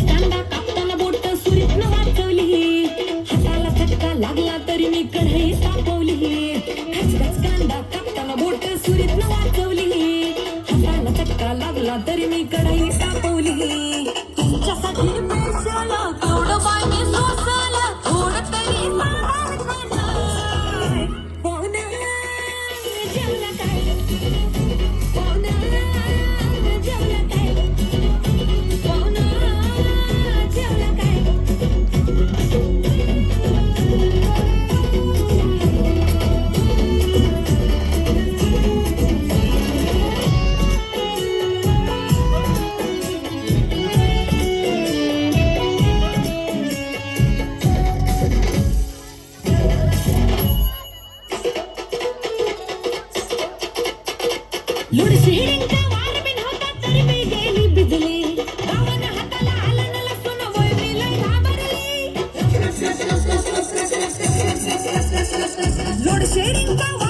कांदा कापताना बोट सुरीतनं वाचवली, हाताला चटका लागला तरी मी कढई तापवली. खचखच कांदा कापताना बोट सुरीतनं वाचवली, हाताला चटका लागला तरी मी कढई तापवली. तुमच्यासाठी पेशल केवढं पाणी सोसलं, थोडं तरी सावधान झालं. पाहुणं जेवला काय, पाहुणं जेवला काय, पाहुणं जेवला काय. लोडशेडिंगचा वार बी नव्हता तरी मी गेली भिजली, गावानं हाताला आलं न लसूण वळ मी लय घाबरली. लोडशेडिंगचा